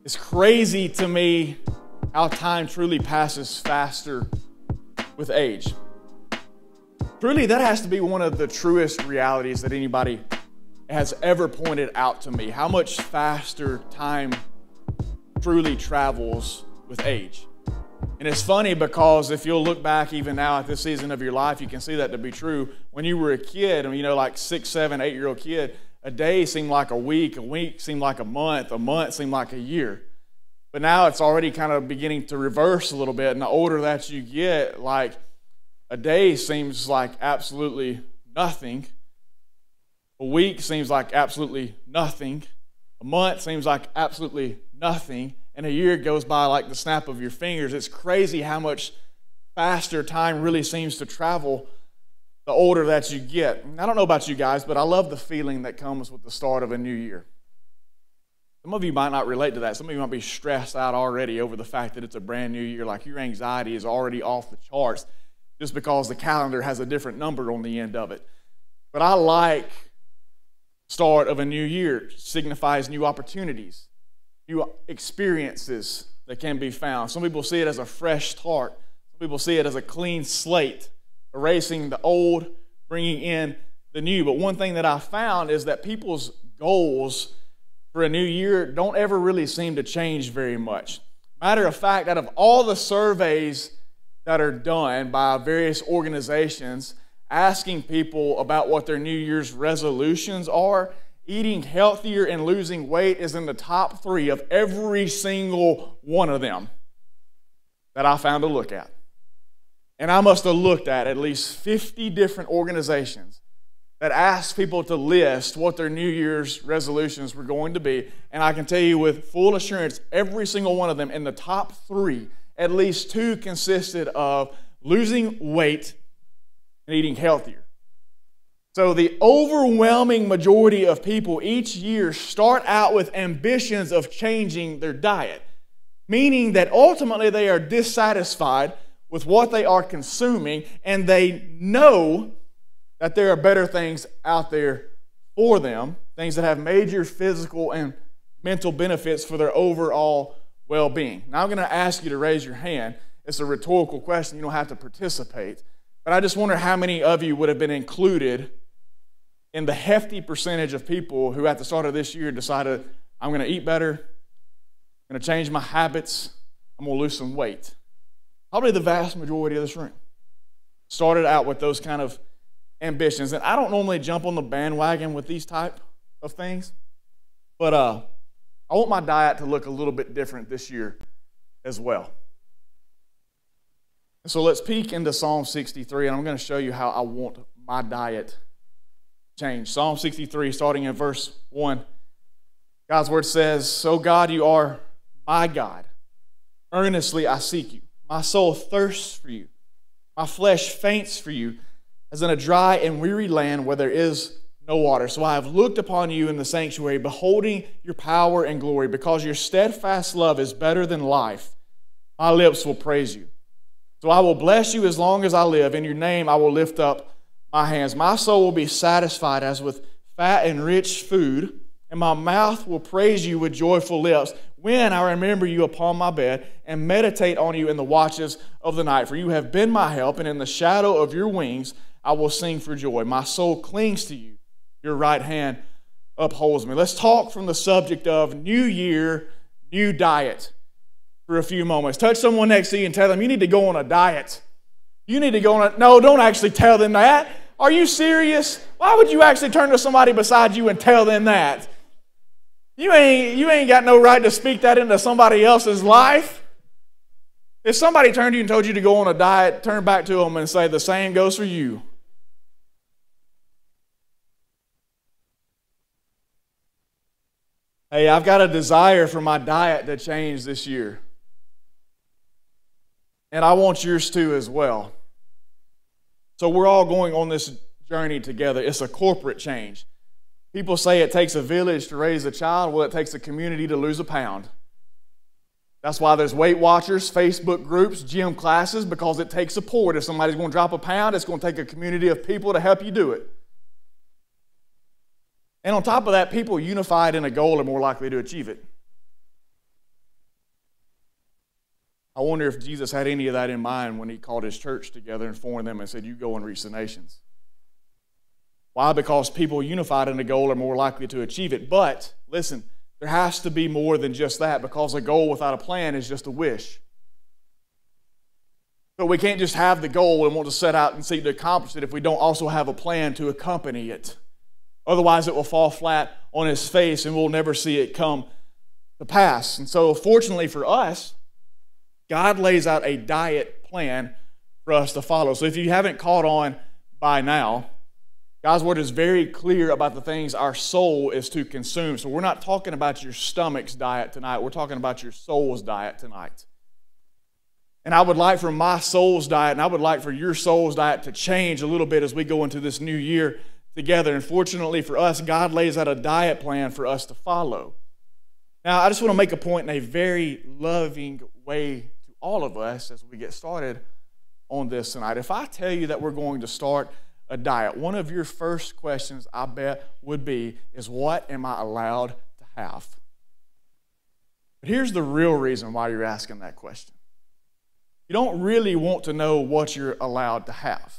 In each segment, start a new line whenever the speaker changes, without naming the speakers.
It's crazy to me how time truly passes faster with age. Truly, that has to be one of the truest realities that anybody has ever pointed out to me, how much faster time truly travels with age. And it's funny because if you'll look back even now at this season of your life, you can see that to be true. When you were a kid, like 6, 7, 8-year-old kid, a day seemed like a week seemed like a month seemed like a year. But now it's already kind of beginning to reverse a little bit. And the older that you get, like a day seems like absolutely nothing. A week seems like absolutely nothing. A month seems like absolutely nothing. And a year goes by like the snap of your fingers. It's crazy how much faster time really seems to travel the older that you get. And I don't know about you guys, but I love the feeling that comes with the start of a new year. Some of you might not relate to that. Some of you might be stressed out already over the fact that it's a brand new year, like your anxiety is already off the charts just because the calendar has a different number on the end of it. But I like start of a new year. It signifies new opportunities, new experiences that can be found. Some people see it as a fresh start. Some people see it as a clean slate, erasing the old, bringing in the new. But one thing that I found is that people's goals for a new year don't ever really seem to change very much. Matter of fact, out of all the surveys that are done by various organizations asking people about what their New Year's resolutions are, eating healthier and losing weight is in the top 3 of every single one of them that I found to look at. And I must have looked at least 50 different organizations that asked people to list what their New Year's resolutions were going to be. And I can tell you with full assurance, every single one of them in the top 3, at least 2 consisted of losing weight and eating healthier. So the overwhelming majority of people each year start out with ambitions of changing their diet, meaning that ultimately they are dissatisfied with what they are consuming, and they know that there are better things out there for them, things that have major physical and mental benefits for their overall well-being. Now I'm going to ask you to raise your hand. It's a rhetorical question. You don't have to participate. But I just wonder how many of you would have been included in the hefty percentage of people who at the start of this year decided, I'm going to eat better, I'm going to change my habits, I'm going to lose some weight. Probably the vast majority of this room started out with those kind of ambitions. And I don't normally jump on the bandwagon with these type of things, but I want my diet to look a little bit different this year as well. And so let's peek into Psalm 63, and I'm going to show you how I want my diet changed. Psalm 63, starting in verse 1. God's word says, "So God, you are my God. Earnestly I seek you. My soul thirsts for you. My flesh faints for you, as in a dry and weary land where there is no water. So I have looked upon you in the sanctuary, beholding your power and glory. Because your steadfast love is better than life, my lips will praise you. So I will bless you as long as I live. In your name I will lift up my hands. My soul will be satisfied as with fat and rich food, and my mouth will praise you with joyful lips when I remember you upon my bed and meditate on you in the watches of the night. For you have been my help, and in the shadow of your wings I will sing for joy. My soul clings to you. Your right hand upholds me." Let's talk from the subject of New Year, new diet for a few moments. Touch someone next to you and tell them, you need to go on a diet. You need to go on a... No, don't actually tell them that. Are you serious? Why would you actually turn to somebody beside you and tell them that? You ain't got no right to speak that into somebody else's life. If somebody turned to you and told you to go on a diet, turn back to them and say, the same goes for you. Hey, I've got a desire for my diet to change this year. And I want yours too as well. So we're all going on this journey together. It's a corporate change. People say it takes a village to raise a child. Well, it takes a community to lose a pound. That's why there's Weight Watchers, Facebook groups, gym classes, because it takes support. If somebody's going to drop a pound, it's going to take a community of people to help you do it. And on top of that, people unified in a goal are more likely to achieve it. wonder if Jesus had any of that in mind when he called his church together and formed them and said, you go and reach the nations. Why? Because people unified in a goal are more likely to achieve it. But, listen, there has to be more than just that, because a goal without a plan is just a wish. But we can't just have the goal and want to set out and seek to accomplish it if we don't also have a plan to accompany it. Otherwise, it will fall flat on its face and we'll never see it come to pass. And so, fortunately for us, God lays out a diet plan for us to follow. So if you haven't caught on by now, God's word is very clear about the things our soul is to consume. So we're not talking about your stomach's diet tonight. We're talking about your soul's diet tonight. And I would like for my soul's diet, and I would like for your soul's diet to change a little bit as we go into this new year together. And fortunately for us, God lays out a diet plan for us to follow. Now, I just want to make a point in a very loving way to all of us as we get started on this tonight. If I tell you that we're going to start a diet, one of your first questions, I bet, would be, is what am I allowed to have? But here's the real reason why you're asking that question. You don't really want to know what you're allowed to have.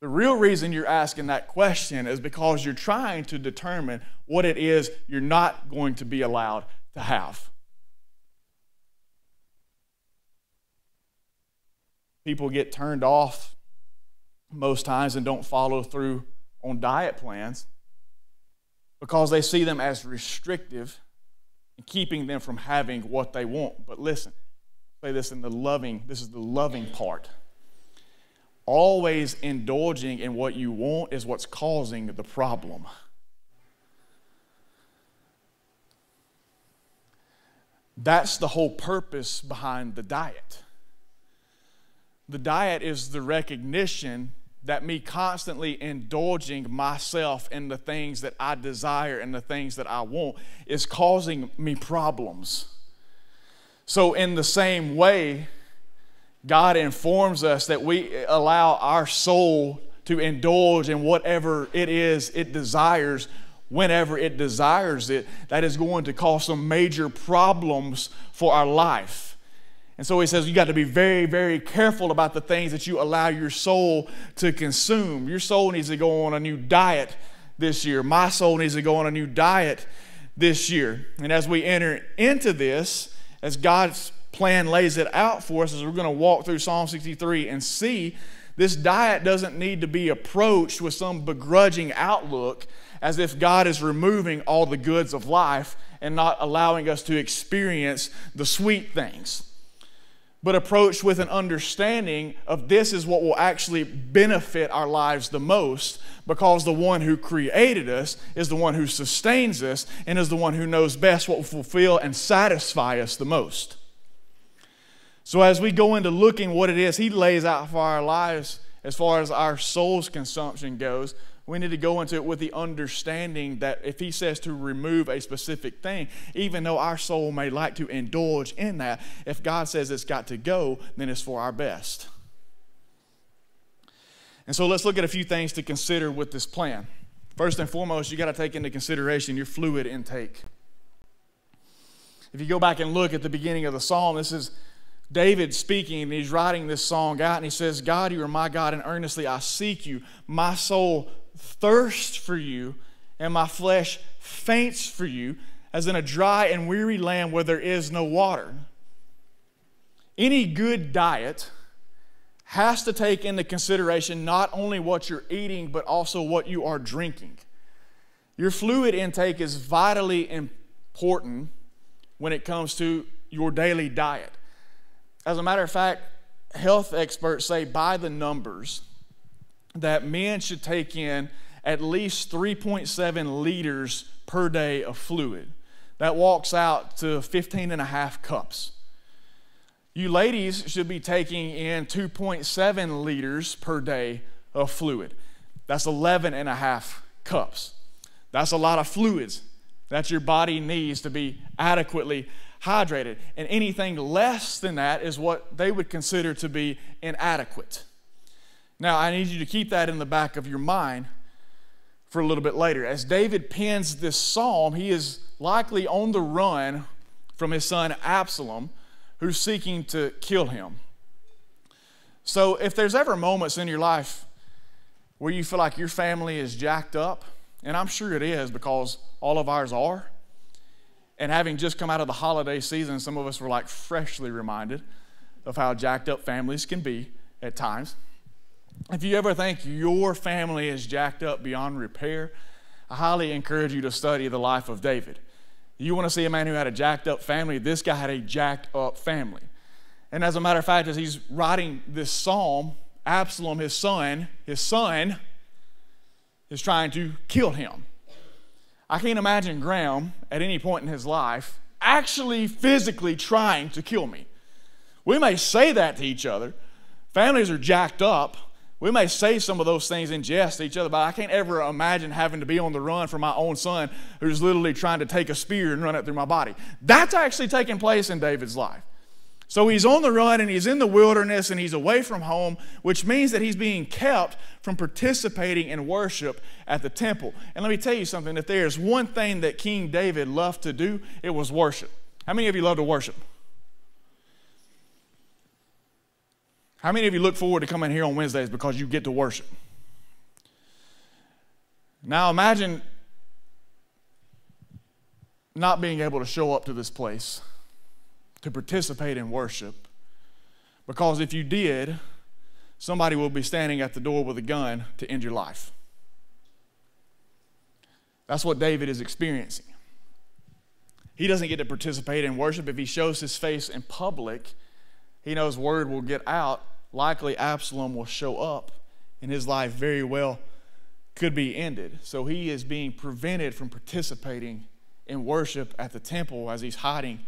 The real reason you're asking that question is because you're trying to determine what it is you're not going to be allowed to have. People get turned off most times and don't follow through on diet plans because they see them as restrictive and keeping them from having what they want. But listen, say this in this is the loving part. Always indulging in what you want is what's causing the problem. That's the whole purpose behind the diet. The diet is the recognition that me constantly indulging myself in the things that I desire and the things that I want is causing me problems. So in the same way, God informs us that we allow our soul to indulge in whatever it is it desires whenever it desires it. That is going to cause some major problems for our life. And so he says you got to be very, very careful about the things that you allow your soul to consume. Your soul needs to go on a new diet this year. My soul needs to go on a new diet this year. And as we enter into this, as God's plan lays it out for us, as we're going to walk through Psalm 63 and see, this diet doesn't need to be approached with some begrudging outlook as if God is removing all the goods of life and not allowing us to experience the sweet things, but approached with an understanding of this is what will actually benefit our lives the most, because the one who created us is the one who sustains us and is the one who knows best what will fulfill and satisfy us the most. So as we go into looking what it is he lays out for our lives as far as our soul's consumption goes, we need to go into it with the understanding that if he says to remove a specific thing, even though our soul may like to indulge in that, if God says it's got to go, then it's for our best. And so let's look at a few things to consider with this plan. First and foremost, you got to take into consideration your fluid intake. If you go back and look at the beginning of the psalm, this is David speaking, and he's writing this song out, and he says, God, you are my God, and earnestly I seek you. My soul thirsts for you, and my flesh faints for you, as in a dry and weary land where there is no water. Any good diet has to take into consideration not only what you're eating, but also what you are drinking. Your fluid intake is vitally important when it comes to your daily diet. As a matter of fact, health experts say by the numbers that men should take in at least 3.7 liters per day of fluid. That walks out to 15.5 cups. You ladies should be taking in 2.7 liters per day of fluid. That's 11.5 cups. That's a lot of fluids that your body needs to be adequately hydrated. And anything less than that is what they would consider to be inadequate. Now, I need you to keep that in the back of your mind for a little bit later. As David pens this psalm, he is likely on the run from his son Absalom, who's seeking to kill him. So if there's ever moments in your life where you feel like your family is jacked up, and I'm sure it is because all of ours are, and having just come out of the holiday season, some of us were like freshly reminded of how jacked up families can be at times. If you ever think your family is jacked up beyond repair, I highly encourage you to study the life of David. You want to see a man who had a jacked up family? This guy had a jacked up family. And as a matter of fact, as he's writing this psalm, Absalom, his son, is trying to kill him. I can't imagine Graham at any point in his life actually physically trying to kill me. We may say that to each other. Families are jacked up. We may say some of those things in jest to each other, but I can't ever imagine having to be on the run for my own son who's literally trying to take a spear and run it through my body. That's actually taking place in David's life. So he's on the run and he's in the wilderness and he's away from home, which means that he's being kept from participating in worship at the temple. And let me tell you something, if there's one thing that King David loved to do, it was worship. How many of you love to worship? How many of you look forward to coming here on Wednesdays because you get to worship? Now imagine not being able to show up to this place to participate in worship, because if you did, somebody will be standing at the door with a gun to end your life. That's what David is experiencing. He doesn't get to participate in worship. If he shows his face in public, he knows word will get out. Likely Absalom will show up and his life very well could be ended. So he is being prevented from participating in worship at the temple as he's hiding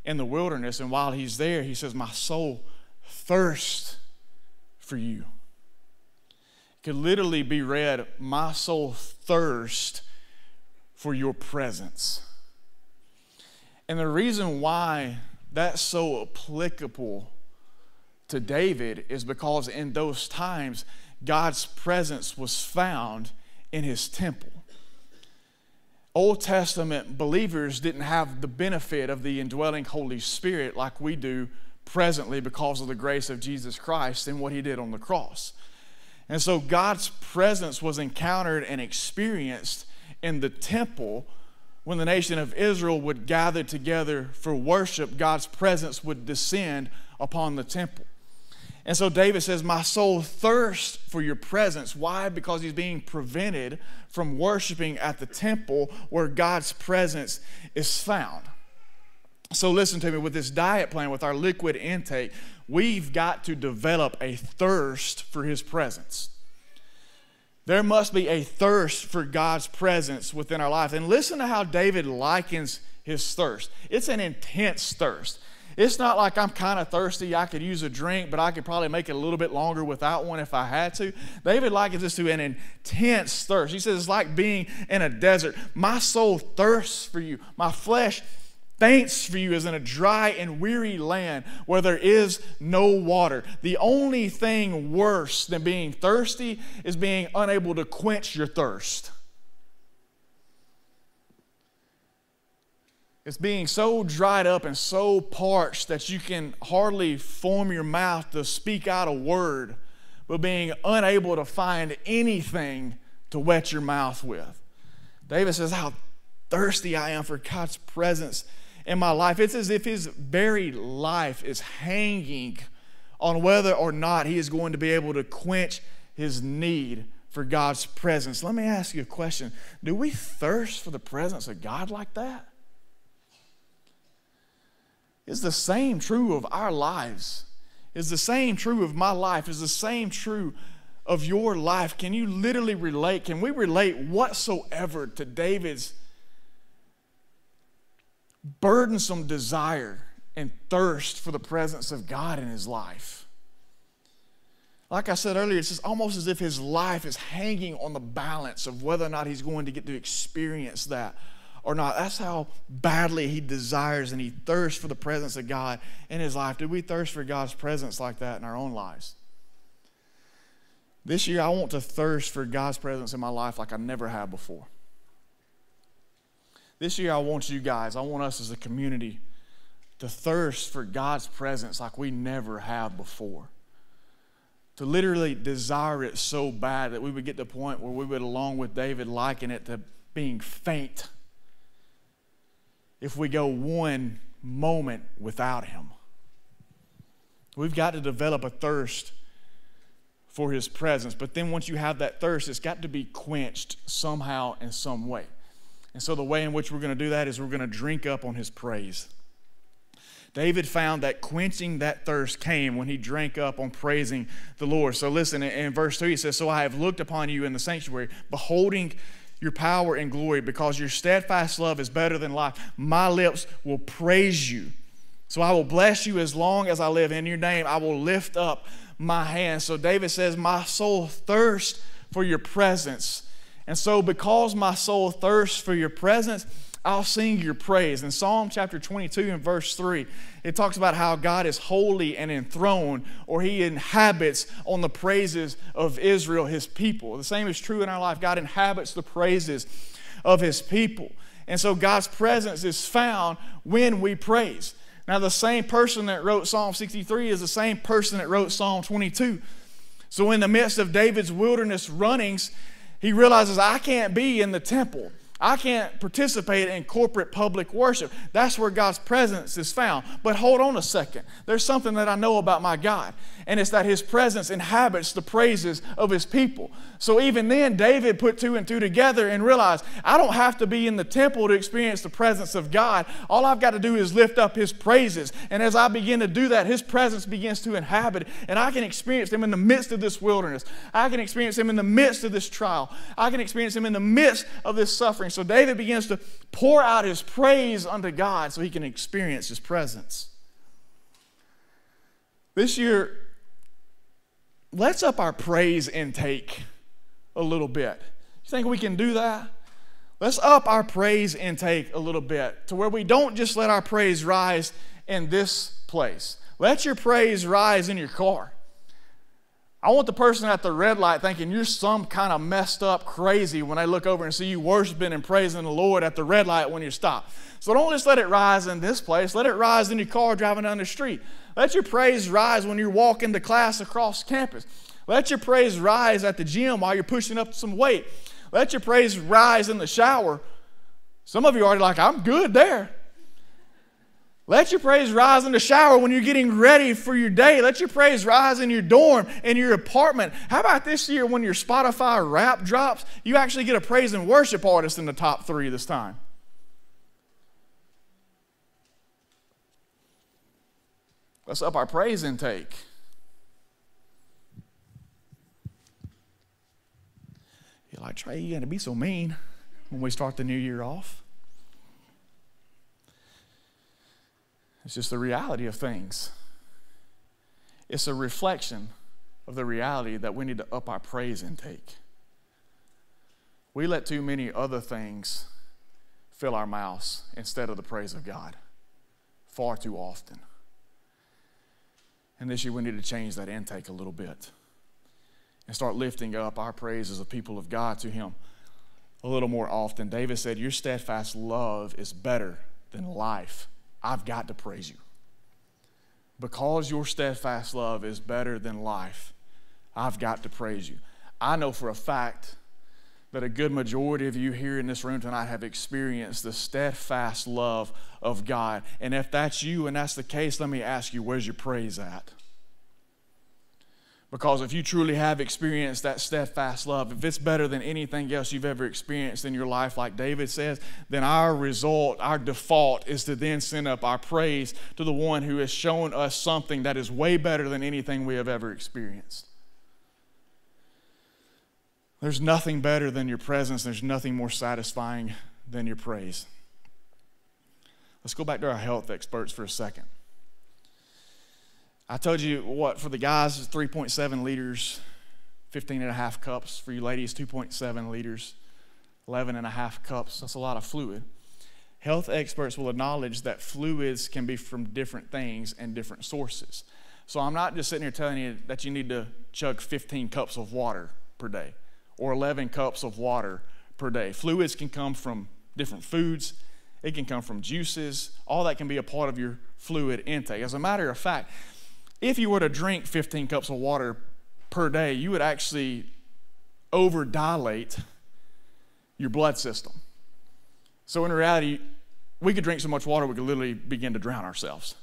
in the wilderness. And while he's there, he says, my soul thirsts for you. It could literally be read, my soul thirsts for your presence. And the reason why that's so applicable to David is because in those times, God's presence was found in his temple. Old Testament believers didn't have the benefit of the indwelling Holy Spirit like we do presently because of the grace of Jesus Christ and what he did on the cross. And so God's presence was encountered and experienced in the temple. When the nation of Israel would gather together for worship, God's presence would descend upon the temple. And so David says, my soul thirsts for your presence. Why? Because he's being prevented from worshiping at the temple where God's presence is found. So listen to me, with this diet plan, with our liquid intake, we've got to develop a thirst for his presence. There must be a thirst for God's presence within our life. And listen to how David likens his thirst. It's an intense thirst. It's not like I'm kind of thirsty, I could use a drink, but I could probably make it a little bit longer without one if I had to. David likens this to an intense thirst. He says it's like being in a desert. My soul thirsts for you. My flesh faints for you as in a dry and weary land where there is no water. The only thing worse than being thirsty is being unable to quench your thirst. It's being so dried up and so parched that you can hardly form your mouth to speak out a word, but being unable to find anything to wet your mouth with. David says, how thirsty I am for God's presence in my life. It's as if his very life is hanging on whether or not he is going to be able to quench his need for God's presence. Let me ask you a question. Do we thirst for the presence of God like that? Is the same true of our lives? Is the same true of my life? Is the same true of your life? Can you literally relate? Can we relate whatsoever to David's burdensome desire and thirst for the presence of God in his life? Like I said earlier, it's just almost as if his life is hanging on the balance of whether or not he's going to get to experience that or not. That's how badly he desires and he thirsts for the presence of God in his life. Do we thirst for God's presence like that in our own lives? This year, I want to thirst for God's presence in my life like I never have before. This year, I want you guys, I want us as a community to thirst for God's presence like we never have before. To literally desire it so bad that we would get to the point where we would, along with David, liken it to being faint if we go one moment without him. We've got to develop a thirst for his presence. But then once you have that thirst, it's got to be quenched somehow in some way. And so the way in which we're going to do that is we're going to drink up on his praise. David found that quenching that thirst came when he drank up on praising the Lord. So listen, in verse 2 he says, "So I have looked upon you in the sanctuary, beholding your power and glory, because your steadfast love is better than life. My lips will praise you. So I will bless you as long as I live. In your name I will lift up my hands." So David says, my soul thirsts for your presence. And so because my soul thirsts for your presence, I'll sing your praise. In Psalm chapter 22 and verse 3, it talks about how God is holy and enthroned, or he inhabits on the praises of Israel, his people. The same is true in our life. God inhabits the praises of his people. And so God's presence is found when we praise. Now, the same person that wrote Psalm 63 is the same person that wrote Psalm 22. So in the midst of David's wilderness runnings, he realizes, I can't be in the temple. I can't participate in corporate public worship. That's where God's presence is found. But hold on a second. There's something that I know about my God, and it's that his presence inhabits the praises of his people. So even then, David put two and two together and realized, I don't have to be in the temple to experience the presence of God. All I've got to do is lift up his praises. And as I begin to do that, his presence begins to inhabit, and I can experience him in the midst of this wilderness. I can experience him in the midst of this trial. I can experience him in the midst of this suffering. So David begins to pour out his praise unto God so he can experience his presence. This year, let's up our praise intake a little bit. You think we can do that? Let's up our praise intake a little bit to where we don't just let our praise rise in this place. Let your praise rise in your car. I want the person at the red light thinking you're some kind of messed up crazy when they look over and see you worshiping and praising the Lord at the red light when you stop. So don't just let it rise in this place. Let it rise in your car driving down the street. Let your praise rise when you're walking to class across campus. Let your praise rise at the gym while you're pushing up some weight. Let your praise rise in the shower. Some of you are already like, I'm good there. Let your praise rise in the shower when you're getting ready for your day. Let your praise rise in your dorm, in your apartment. How about this year when your Spotify rap drops, you actually get a praise and worship artist in the top 3 this time? Let's up our praise intake. You're like, Trey, you got to be so mean when we start the new year off. It's just the reality of things. It's a reflection of the reality that we need to up our praise intake. We let too many other things fill our mouths instead of the praise of God far too often. And this year we need to change that intake a little bit and start lifting up our praises of people of God to him a little more often. David said, your steadfast love is better than life. I've got to praise you. Because your steadfast love is better than life, I've got to praise you. I know for a fact that a good majority of you here in this room tonight have experienced the steadfast love of God. And if that's you and that's the case, let me ask you, where's your praise at? Because if you truly have experienced that steadfast love, if it's better than anything else you've ever experienced in your life, like David says, then our result, our default is to then send up our praise to the one who has shown us something that is way better than anything we have ever experienced. There's nothing better than your presence. There's nothing more satisfying than your praise. Let's go back to our health experts for a second. I told you what, for the guys, 3.7 liters, 15.5 cups. For you ladies, 2.7 liters, 11.5 cups. That's a lot of fluid. Health experts will acknowledge that fluids can be from different things and different sources. So I'm not just sitting here telling you that you need to chug 15 cups of water per day or 11 cups of water per day. Fluids can come from different foods It can come from juices. All that can be a part of your fluid intake. As a matter of fact, if you were to drink 15 cups of water per day, you would actually overdilate your blood system. So in reality, we could drink so much water we could literally begin to drown ourselves.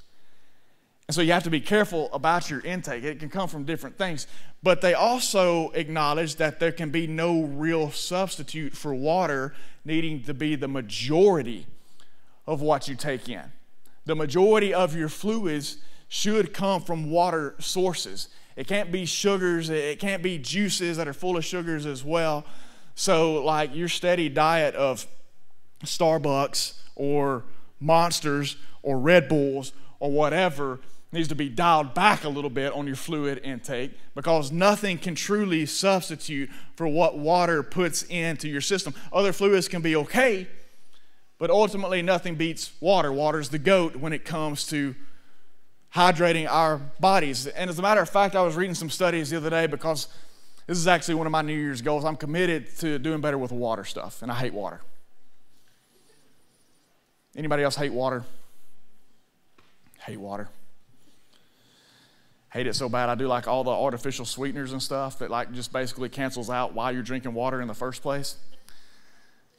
And so you have to be careful about your intake. It can come from different things. But they also acknowledge that there can be no real substitute for water needing to be the majority of what you take in. The majority of your fluids should come from water sources. It can't be sugars. It can't be juices that are full of sugars as well. So like your steady diet of Starbucks or Monsters or Red Bulls or whatever needs to be dialed back a little bit on your fluid intake, because nothing can truly substitute for what water puts into your system. Other fluids can be okay, but ultimately nothing beats water. Water's the GOAT when it comes to hydrating our bodies. And as a matter of fact, I was reading some studies the other day, because this is actually one of my New Year's goals. I'm committed to doing better with water stuff, and I hate water. Anybody else hate water? Hate water. Hate it so bad. I do like all the artificial sweeteners and stuff that like just basically cancels out why you're drinking water in the first place.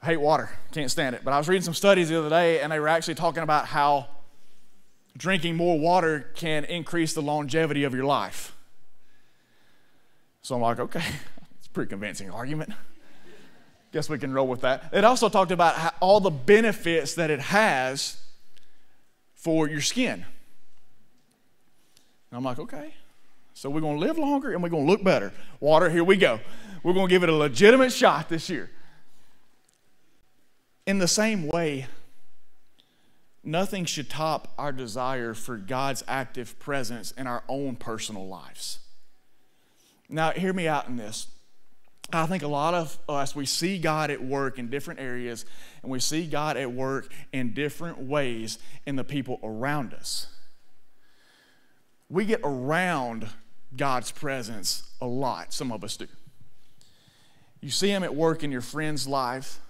I hate water. Can't stand it. But I was reading some studies the other day, and they were actually talking about how drinking more water can increase the longevity of your life. So I'm like, okay, it's a pretty convincing argument. Guess we can roll with that. It also talked about how, all the benefits that it has for your skin. And I'm like, okay, so we're going to live longer and we're going to look better. Water, here we go. We're going to give it a legitimate shot this year. In the same way, nothing should top our desire for God's active presence in our own personal lives. Now, hear me out in this. I think a lot of us, we see God at work in different areas, and we see God at work in different ways in the people around us. We get around God's presence a lot. Some of us do. You see Him at work in your friend's life.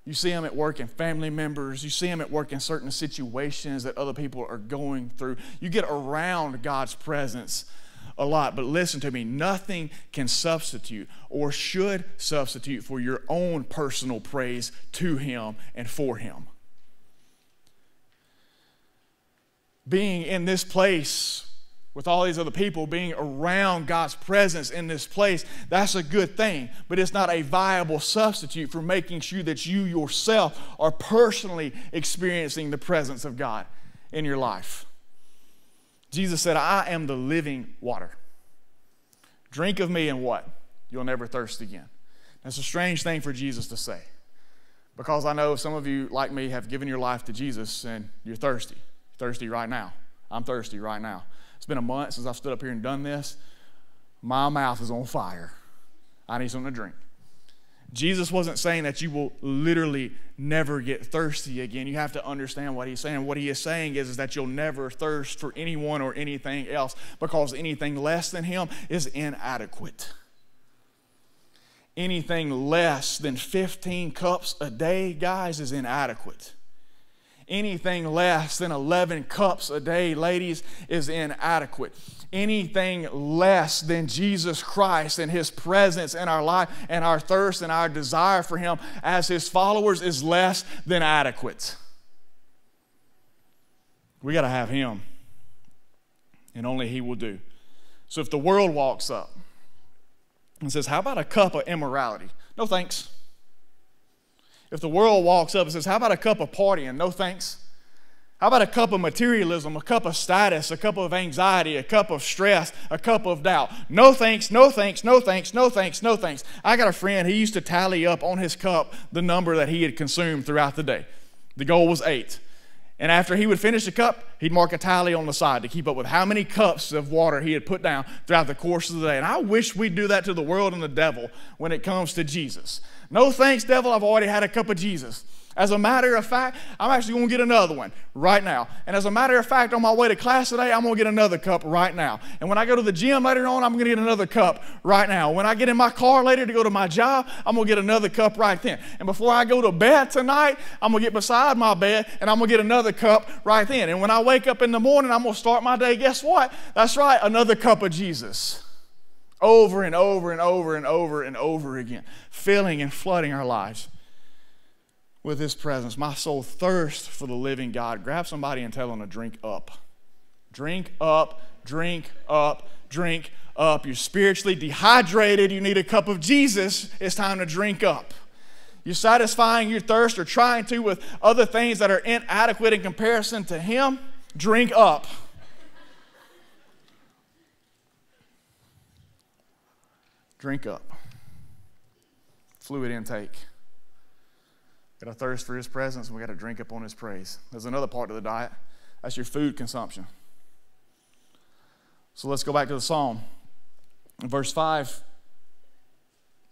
You see Him at work in family members. You see Him at work in certain situations that other people are going through. You get around God's presence a lot. But listen to me, nothing can substitute or should substitute for your own personal praise to Him and for Him. Being in this place with all these other people, being around God's presence in this place, that's a good thing, but it's not a viable substitute for making sure that you yourself are personally experiencing the presence of God in your life. Jesus said, I am the living water. Drink of me and what? You'll never thirst again. That's a strange thing for Jesus to say, because I know some of you, like me, have given your life to Jesus and you're thirsty. Thirsty right now. I'm thirsty right now. It's been a month since I've stood up here and done this. My mouth is on fire. I need something to drink. Jesus wasn't saying that you will literally never get thirsty again. You have to understand what He's saying. What He is saying is that you'll never thirst for anyone or anything else, because anything less than Him is inadequate. Anything less than 15 cups a day, guys, is inadequate. Anything less than 11 cups a day, ladies, is inadequate. Anything less than Jesus Christ and His presence in our life and our thirst and our desire for Him as His followers is less than adequate. We got to have Him, and only He will do. So if the world walks up and says, how about a cup of immorality? No thanks. If the world walks up and says, how about a cup of partying? No thanks. How about a cup of materialism, a cup of status, a cup of anxiety, a cup of stress, a cup of doubt? No thanks, no thanks, no thanks, no thanks, no thanks. I got a friend, he used to tally up on his cup the number that he had consumed throughout the day. The goal was 8. And after he would finish the cup, he'd mark a tally on the side to keep up with how many cups of water he had put down throughout the course of the day. And I wish we'd do that to the world and the devil when it comes to Jesus. No thanks, devil, I've already had a cup of Jesus. As a matter of fact, I'm actually going to get another one right now. And as a matter of fact, on my way to class today, I'm going to get another cup right now. And when I go to the gym later on, I'm going to get another cup right now. When I get in my car later to go to my job, I'm going to get another cup right then. And before I go to bed tonight, I'm going to get beside my bed and I'm going to get another cup right then. And when I wake up in the morning, I'm going to start my day. Guess what? That's right, another cup of Jesus. Over and over and over and over and over again, filling and flooding our lives with His presence. My soul thirsts for the living God. Grab somebody and tell them to drink up. Drink up, drink up, drink up. You're spiritually dehydrated. You need a cup of Jesus. It's time to drink up. You're satisfying your thirst or trying to with other things that are inadequate in comparison to Him. Drink up. Drink up. Fluid intake. Got a thirst for His presence, and we got to drink up on His praise. There's another part of the diet. That's your food consumption. So let's go back to the psalm. In verse 5,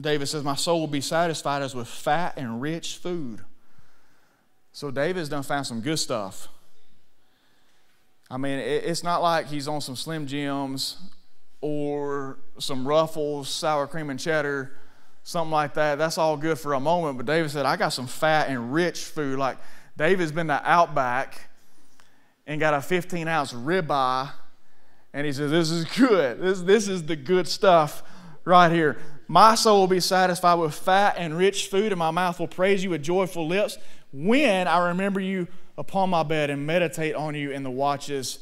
David says, my soul will be satisfied as with fat and rich food. So David's done found some good stuff. I mean, it's not like he's on some Slim Jims or some Ruffles, sour cream and cheddar, something like that. That's all good for a moment. But David said, I got some fat and rich food. Like David's been to Outback and got a 15-ounce ribeye. And he says, this is good. This is the good stuff right here. My soul will be satisfied with fat and rich food, and my mouth will praise you with joyful lips when I remember you upon my bed and meditate on you in the watches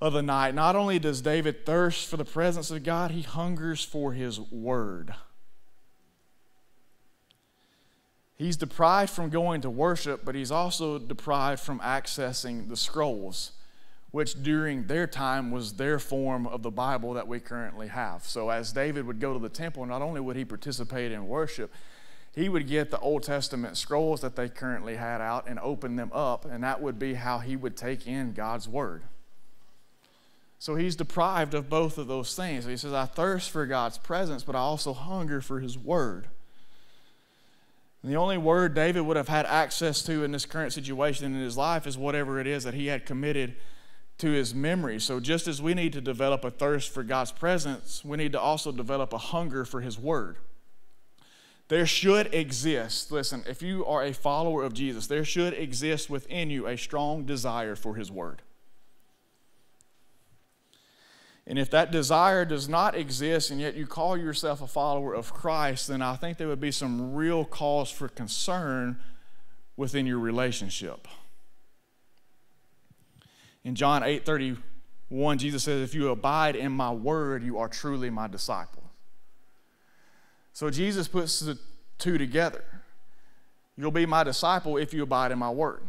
of the night. Not only does David thirst for the presence of God, he hungers for His word. He's deprived from going to worship, but he's also deprived from accessing the scrolls, which during their time was their form of the Bible that we currently have. So as David would go to the temple, not only would he participate in worship, he would get the Old Testament scrolls that they currently had out and open them up, and that would be how he would take in God's word. So he's deprived of both of those things. So he says, I thirst for God's presence, but I also hunger for His word. And the only word David would have had access to in this current situation in his life is whatever it is that he had committed to his memory. So just as we need to develop a thirst for God's presence, we need to also develop a hunger for His word. There should exist, listen, if you are a follower of Jesus, there should exist within you a strong desire for His word. And if that desire does not exist and yet you call yourself a follower of Christ, then I think there would be some real cause for concern within your relationship. In John 8:31, Jesus says, if you abide in my word, you are truly my disciple. So Jesus puts the two together. You'll be my disciple if you abide in my word.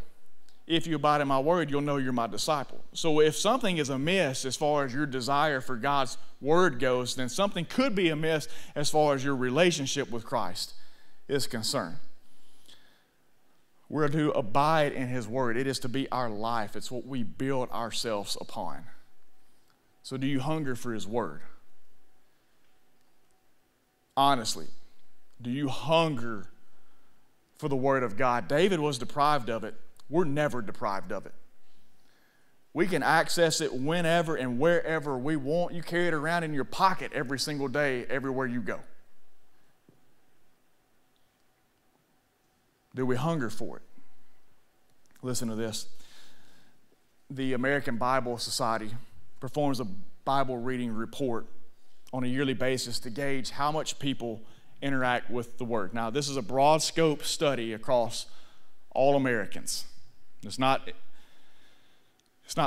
If you abide in my word, you'll know you're my disciple. So if something is amiss as far as your desire for God's word goes, then something could be amiss as far as your relationship with Christ is concerned. We're to abide in His word. It is to be our life. It's what we build ourselves upon. So do you hunger for His word? Honestly, do you hunger for the word of God? David was deprived of it. We're never deprived of it. We can access it whenever and wherever we want. You carry it around in your pocket every single day, everywhere you go. Do we hunger for it? Listen to this. The American Bible Society performs a Bible reading report on a yearly basis to gauge how much people interact with the Word. Now, this is a broad scope study across all Americans. It's not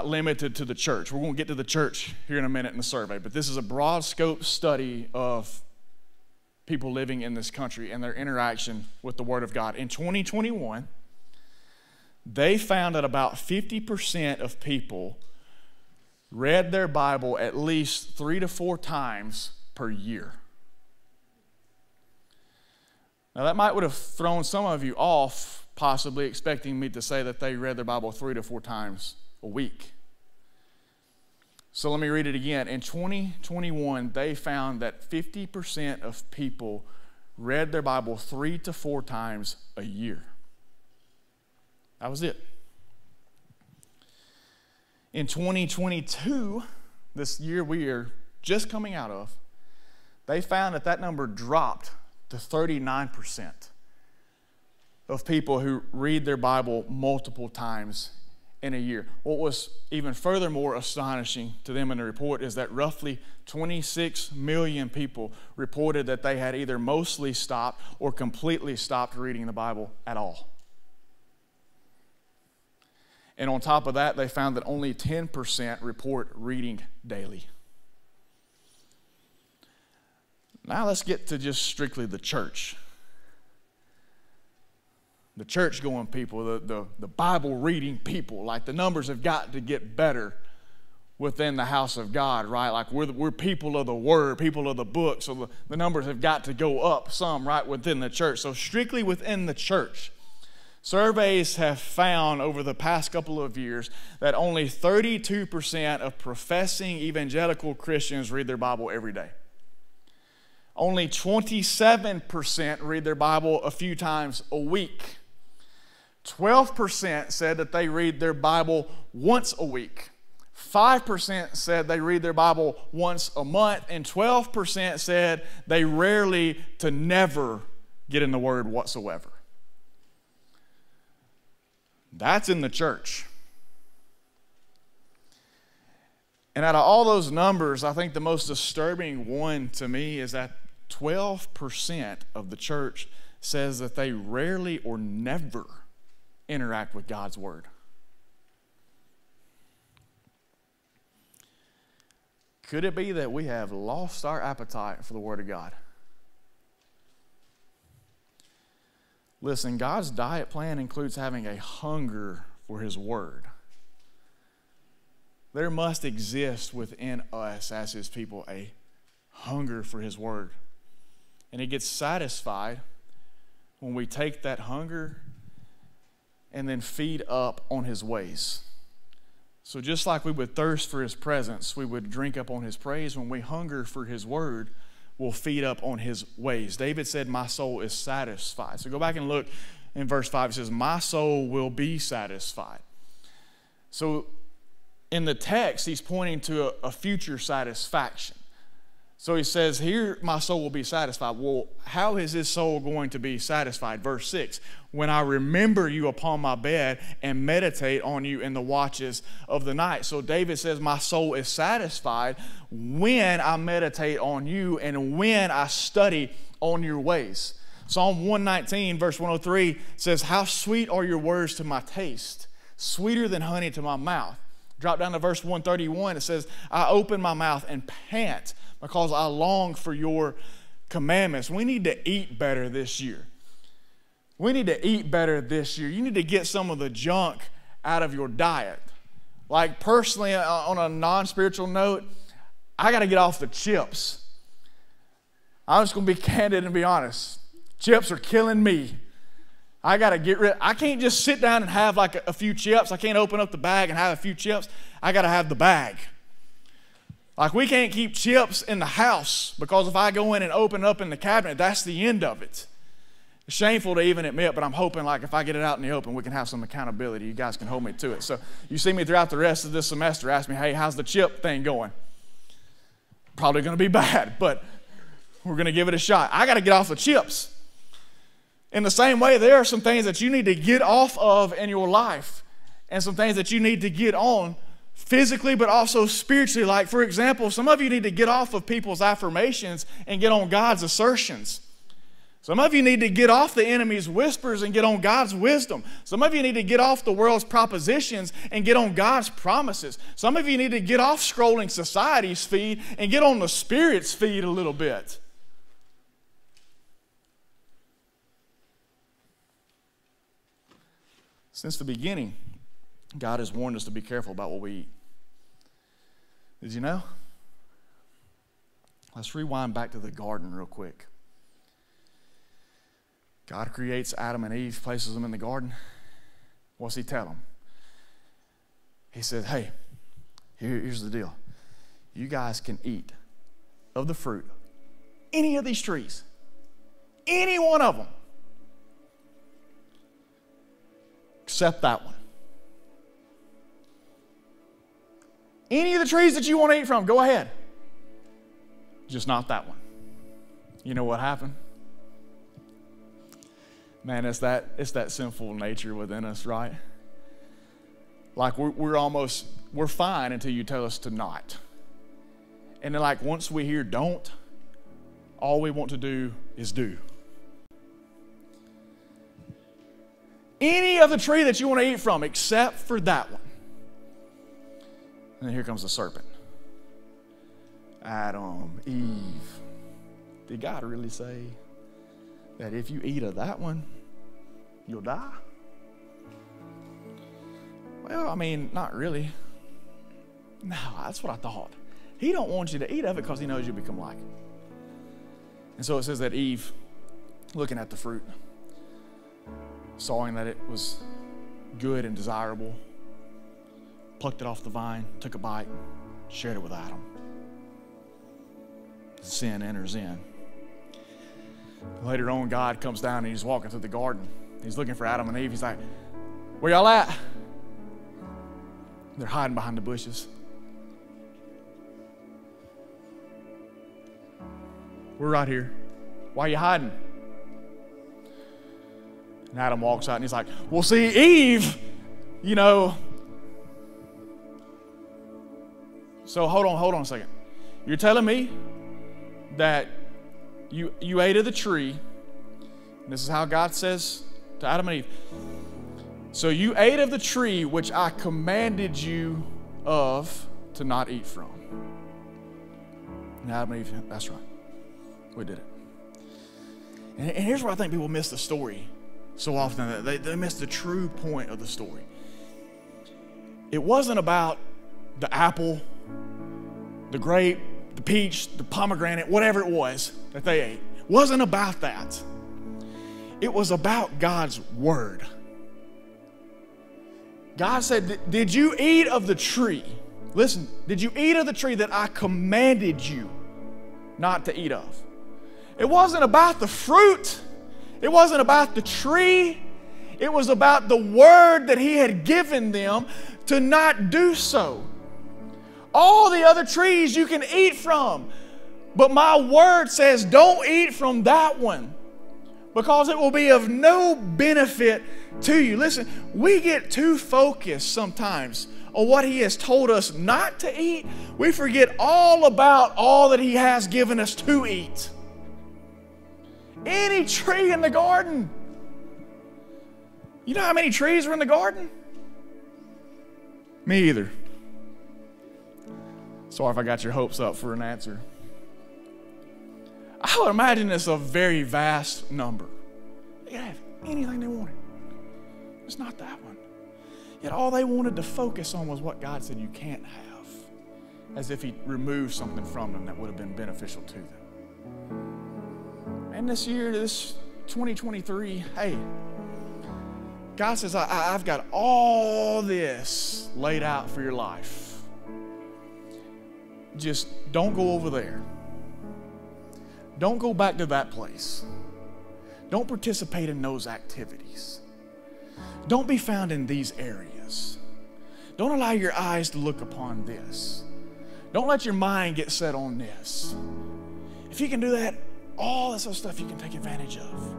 limited to the church. We're going to get to the church here in a minute in the survey, but this is a broad scope study of people living in this country and their interaction with the Word of God. In 2021, they found that about 50% of people read their Bible at least 3 to 4 times per year. Now that might would have thrown some of you off, possibly expecting me to say that they read their Bible 3 to 4 times a week. So let me read it again. In 2021, they found that 50% of people read their Bible 3 to 4 times a year. That was it. In 2022, this year we are just coming out of, they found that number dropped to 39% of people who read their Bible multiple times in a year. What was even furthermore astonishing to them in the report is that roughly 26 million people reported that they had either mostly stopped or completely stopped reading the Bible at all. And on top of that, they found that only 10% report reading daily. Now let's get to just strictly the church. The church-going people, the Bible-reading people. Like, the numbers have got to get better within the house of God, right? Like, we're people of the Word, people of the book, so the numbers have got to go up some, right, within the church. So strictly within the church, surveys have found over the past couple of years that only 32% of professing evangelical Christians read their Bible every day. Only 27% read their Bible a few times a week. 12% said that they read their Bible once a week. 5% said they read their Bible once a month. And 12% said they rarely to never get in the Word whatsoever. That's in the church. And out of all those numbers, I think the most disturbing one to me is that 12% of the church says that they rarely or never interact with God's Word. Could it be that we have lost our appetite for the Word of God? Listen, God's diet plan includes having a hunger for His Word. There must exist within us as His people a hunger for His Word. And it gets satisfied when we take that hunger and then feed up on His ways. So just like we would thirst for His presence, we would drink up on His praise. When we hunger for His Word, we'll feed up on His ways. David said, my soul is satisfied. So go back and look in verse 5. It says, my soul will be satisfied. So in the text, he's pointing to a future satisfaction. So he says, here my soul will be satisfied. Well, how is his soul going to be satisfied? Verse 6, when I remember you upon my bed and meditate on you in the watches of the night. So David says, my soul is satisfied when I meditate on you and when I study on your ways. Psalm 119, verse 103 says, how sweet are your words to my taste, sweeter than honey to my mouth. Drop down to verse 131. It says, I open my mouth and pant because I long for your commandments. We need to eat better this year. We need to eat better this year. You need to get some of the junk out of your diet. Like, personally, on a non-spiritual note, I got to get off the chips. I'm just going to be candid and be honest. Chips are killing me. I got to get rid. I can't just sit down and have like a few chips. I can't open up the bag and have a few chips. I got to have the bag. Like, we can't keep chips in the house, because if I go in and open it up in the cabinet, that's the end of it. It's shameful to even admit, but I'm hoping, like, if I get it out in the open, we can have some accountability. You guys can hold me to it. So you see me throughout the rest of this semester, ask me, hey, how's the chip thing going? Probably going to be bad, but we're going to give it a shot. I got to get off the chips. In the same way, there are some things that you need to get off of in your life, and some things that you need to get on physically, but also spiritually. Like, for example, some of you need to get off of people's affirmations and get on God's assertions. Some of you need to get off the enemy's whispers and get on God's wisdom. Some of you need to get off the world's propositions and get on God's promises. Some of you need to get off scrolling society's feed and get on the Spirit's feed a little bit. Since the beginning, God has warned us to be careful about what we eat. Did you know? Let's rewind back to the garden real quick. God creates Adam and Eve, places them in the garden. What's He tell them? He said, hey, here's the deal. You guys can eat of the fruit, any of these trees. Any one of them. Except that one. Any of the trees that you want to eat from, go ahead. Just not that one. You know what happened? Man, it's that sinful nature within us, right? Like we're fine until you tell us to not. And then like once we hear don't, all we want to do is do. Any of the tree that you want to eat from except for that one. And then here comes the serpent. Adam, Eve. Did God really say that if you eat of that one, you'll die? Well, I mean, not really. No, that's what I thought. He don't want you to eat of it because he knows you'll become like it. And so it says that Eve, looking at the fruit, sawing that it was good and desirable, plucked it off the vine, took a bite, shared it with Adam. Sin enters in. Later on, God comes down and he's walking through the garden. He's looking for Adam and Eve. He's like, where y'all at? They're hiding behind the bushes. We're right here. Why are you hiding? And Adam walks out and he's like, well, see, Eve, you know. So hold on a second. You're telling me that you ate of the tree, and this is how God says to Adam and Eve, so you ate of the tree which I commanded you of to not eat from. And Adam and Eve, that's right. We did it. And here's where I think people miss the story so often. They miss the true point of the story. It wasn't about the apple, the grape, the peach, the pomegranate, whatever it was that they ate. It wasn't about that. It was about God's word. God said, did you eat of the tree? Listen, did you eat of the tree that I commanded you not to eat of? It wasn't about the fruit. It wasn't about the tree. It was about the word that he had given them to not do so. All the other trees you can eat from, but my word says don't eat from that one because it will be of no benefit to you. Listen, we get too focused sometimes on what he has told us not to eat. We forget all about all that he has given us to eat. Any tree in the garden. You know how many trees are in the garden? Me either. Sorry if I got your hopes up for an answer. I would imagine it's a very vast number. They could have anything they wanted. It's not that one. Yet all they wanted to focus on was what God said you can't have, as if he removed something from them that would have been beneficial to them. And this year, this 2023, hey, God says, I've got all this laid out for your life. Just don't go over there. Don't go back to that place. Don't participate in those activities. Don't be found in these areas. Don't allow your eyes to look upon this. Don't let your mind get set on this. If you can do that, all this other stuff you can take advantage of.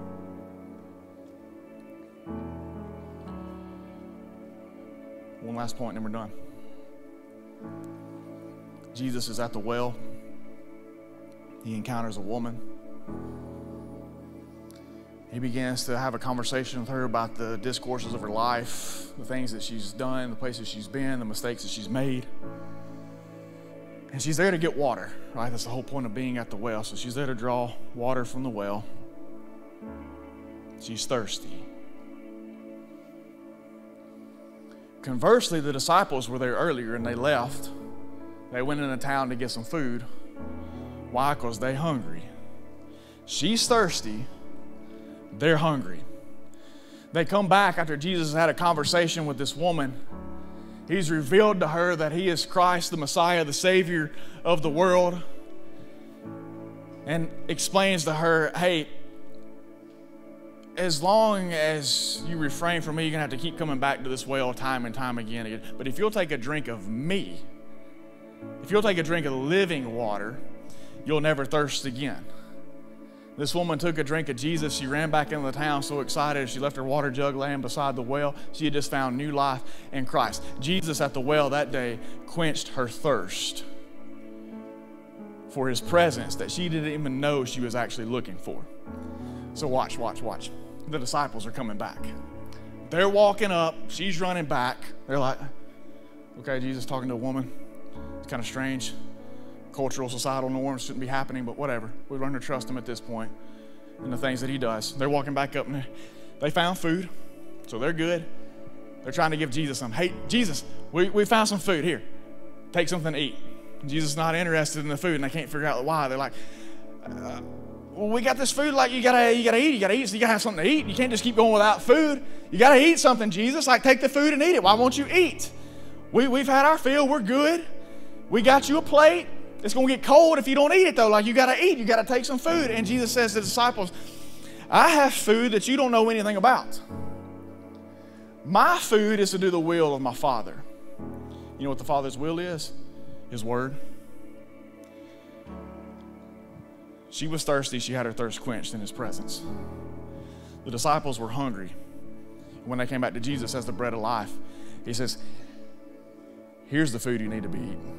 One last point, and then we're done. Jesus is at the well. He encounters a woman. He begins to have a conversation with her about the discourses of her life, the things that she's done, the places she's been, the mistakes that she's made. And she's there to get water, right? That's the whole point of being at the well. So she's there to draw water from the well. She's thirsty. Conversely, the disciples were there earlier and they left. They went into town to get some food. Why? Because they're hungry. She's thirsty. They're hungry. They come back after Jesus has had a conversation with this woman. He's revealed to her that he is Christ, the Messiah, the Savior of the world, and explains to her, hey, as long as you refrain from me, you're going to have to keep coming back to this well time and time again. But if you'll take a drink of me, if you'll take a drink of living water, you'll never thirst again. This woman took a drink of Jesus. She ran back into the town so excited. She left her water jug laying beside the well. She had just found new life in Christ. Jesus at the well that day quenched her thirst for his presence that she didn't even know she was actually looking for. So watch. The disciples are coming back. They're walking up. She's running back. They're like, okay, Jesus talking to a woman. It's kind of strange. Cultural, societal norms shouldn't be happening, but whatever. We learn to trust him at this point and the things that he does. They're walking back up and they found food, so they're good. They're trying to give Jesus some. Hey, Jesus, we found some food. Here, take something to eat. Jesus is not interested in the food, and they can't figure out why. They're like, well, we got this food, like you gotta eat, so you gotta have something to eat. You can't just keep going without food. You gotta eat something, Jesus. Like, take the food and eat it. Why won't you eat? We've had our fill. We're good. We got you a plate. It's going to get cold if you don't eat it, though. Like, you got to eat. You got to take some food. And Jesus says to the disciples, I have food that you don't know anything about. My food is to do the will of my Father. You know what the Father's will is? His word. She was thirsty. She had her thirst quenched in his presence. The disciples were hungry. When they came back to Jesus as the bread of life, he says, here's the food you need to be eating.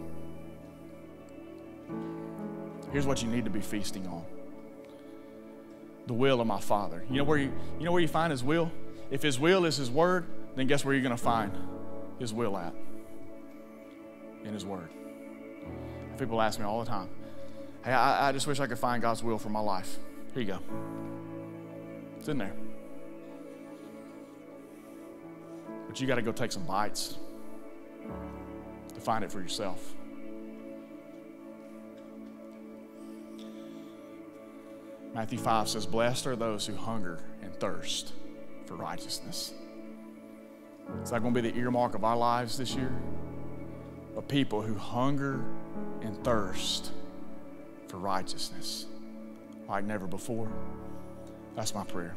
Here's what you need to be feasting on. The will of my Father. You know where you find his will? If his will is his word, then guess where you're going to find his will at? In his word. People ask me all the time, hey, I just wish I could find God's will for my life. Here you go. It's in there. But you got to go take some bites to find it for yourself. Matthew 5 says, blessed are those who hunger and thirst for righteousness. Is that going to be the earmark of our lives this year? Of people who hunger and thirst for righteousness like never before? That's my prayer.